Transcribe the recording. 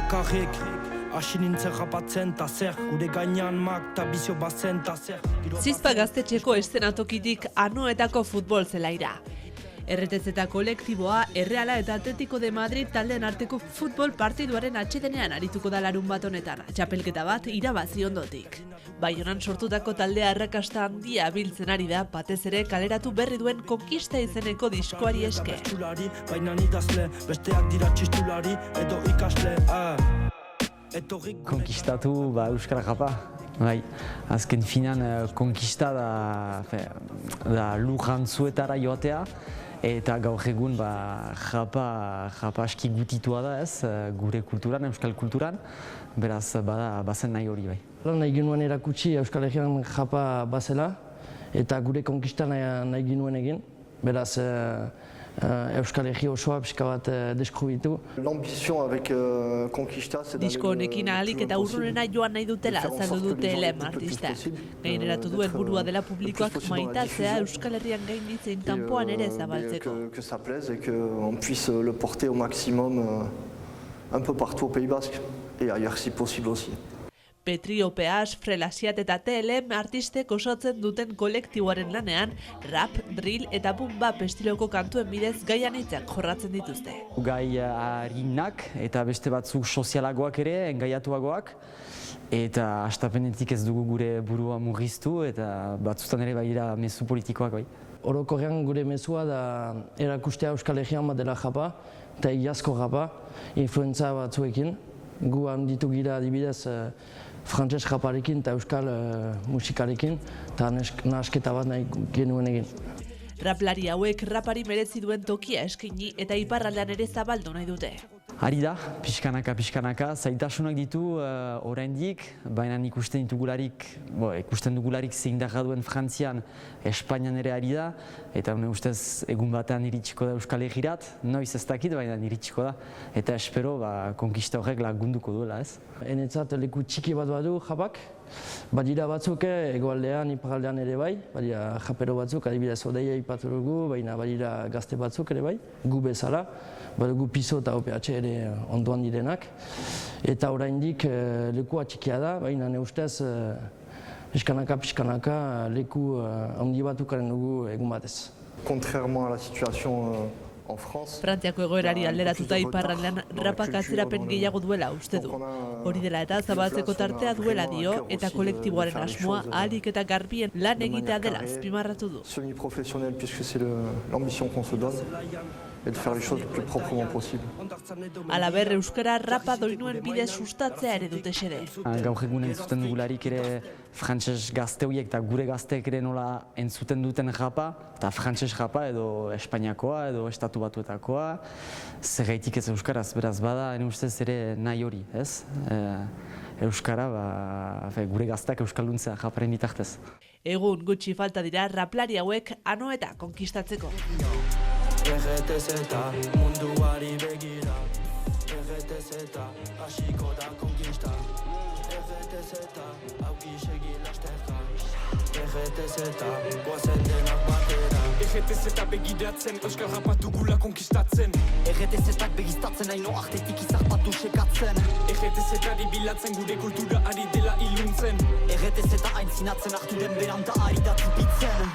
bakarrik hasi nintzen japatzen ta zer, gure gainean mak ta bizio bazen ta zer. Zizpa gaztetxeko eszenatokitik Anoetako futbol zelaira. RTZ eta kolektiboa Erreala eta Atletico de Madrid taldeen arteko futbol partiduaren atsedenean arituko da larun bat honetan, txapelketa bat irabazi ondotik. Baionan sortutako taldea arrakasta handia biltzen ari da, batez ere kaleratu berri duen Konkista izeneko diskoari eske. Baina idazle, besteak dira txistulari edo ikasle. Konkistatu Euskara japa. Bai, azken finan konkista da lujantzuetara joatea, eta gaur egun japa aski gutitua da ez, gure kulturan, euskal kulturan, beraz bazen nahi hori bai. Nahi ginuen erakutsi Euskal Herrian japa bazela, eta gure konkista nahi ginuen egin, beraz Euskal Herri osoa pixka bat deskrubitu. Disko honekin ahalik eta urrunena joan nahi dutela azaldu dute LM artistak. Gaineratu duen burua dela publikoak maitatzea Euskal Herrian gainditzein kanpoan ere zabaltzeko. Que ça plaise et qu'on puisse le porter au maximum un peu partout au Pays Basque et ailleurs si possible aussi. Petri, Opeas, Frelasiat eta TLM artistek osatzen duten kolektiboaren lanean, rap, drill eta boom bap estiloko kantuen bidez gai anitzak jorratzen dituzte. Gai harinak eta beste batzuk sozialagoak ere, engaiatuagoak, eta hastapenetik ez dugu gure burua murriztu eta batzutan ere baira mezu politikoak bai. Orokorrean gure mezua da erakustea Euskal Herrian bat dela japa, eta iazko japa, influentza batzuekin. Gu handitu gira adibidez frantses japarekin eta euskal musikarekin, eta nahasketa bat nahi genuen egin. Raplari hauek rapari merezi duen tokia eskaini eta iparraldean ere zabaldu nahi dute. Ari da, pixkanaka, zaitasunak ditu oraindik, baina ikusten dugularik zein indarra duen Frantzian, Espainian ere ari da, eta ustez egun batean iritsiko da Euskal Herrirat, noiz ez dakit, baina iritsiko da, eta espero konkista horrek lagunduko duela ez. Enetzat leku txiki bat badu japak, badira batzuk egoaldean, iparaldean ere bai, badira japero batzuk, adibidez odeia ipatu dugu, baina badira gazte batzuk ere bai, gu bezala, badugu Piso eta OPH ere ondoan direnak, eta oraindik lekua txikia da, baina ne ustez pixkanaka leku handi batukaren dugu egun batez. Contrairement à la situation en France, Frantziako egoerari alderatuta iparraldean rapak atzerapen gehiago duela uste du. Hori dela eta zabaltzeko tartea duela dio eta kolektiboaren asmoa ahalik eta garbien lan egitea dela azpimarratu du. Semi-professionnel, puisque c'est l'ambition qu'on se donne, et de faire les choses le plus proprement possible. Halaber, euskara rapa doinuen bidez sustatzea ere dute xede. Gaur egun entzuten dugularik ere frantses gazte horiek eta gure gazteek ere nola entzuten duten japa, eta frantses japa edo Espainiakoa edo Estatu Batuetakoa, zergaitik ez euskaraz, beraz bada, ustez ere nahi hori, ez? Euskara, gure gazteak euskalduntzea japaren bitartez. Egun gutxi falta dira raplari hauek Anoeta konkistatzeko. RTZ munduari begira, RTZ hasiko da konkista, RTZ auki segi lasterka, RTZ goazen denak batera. RTZ begiratzen, euskal rapa dugula konkistatzen. RTZ-ak begistatzen haino artetik izarpatu sekatzen. RTZ-ari bilatzen gure kultura ari dela iluntzen. RTZ aintzinatzen hartu den beranta ari da tupitzen.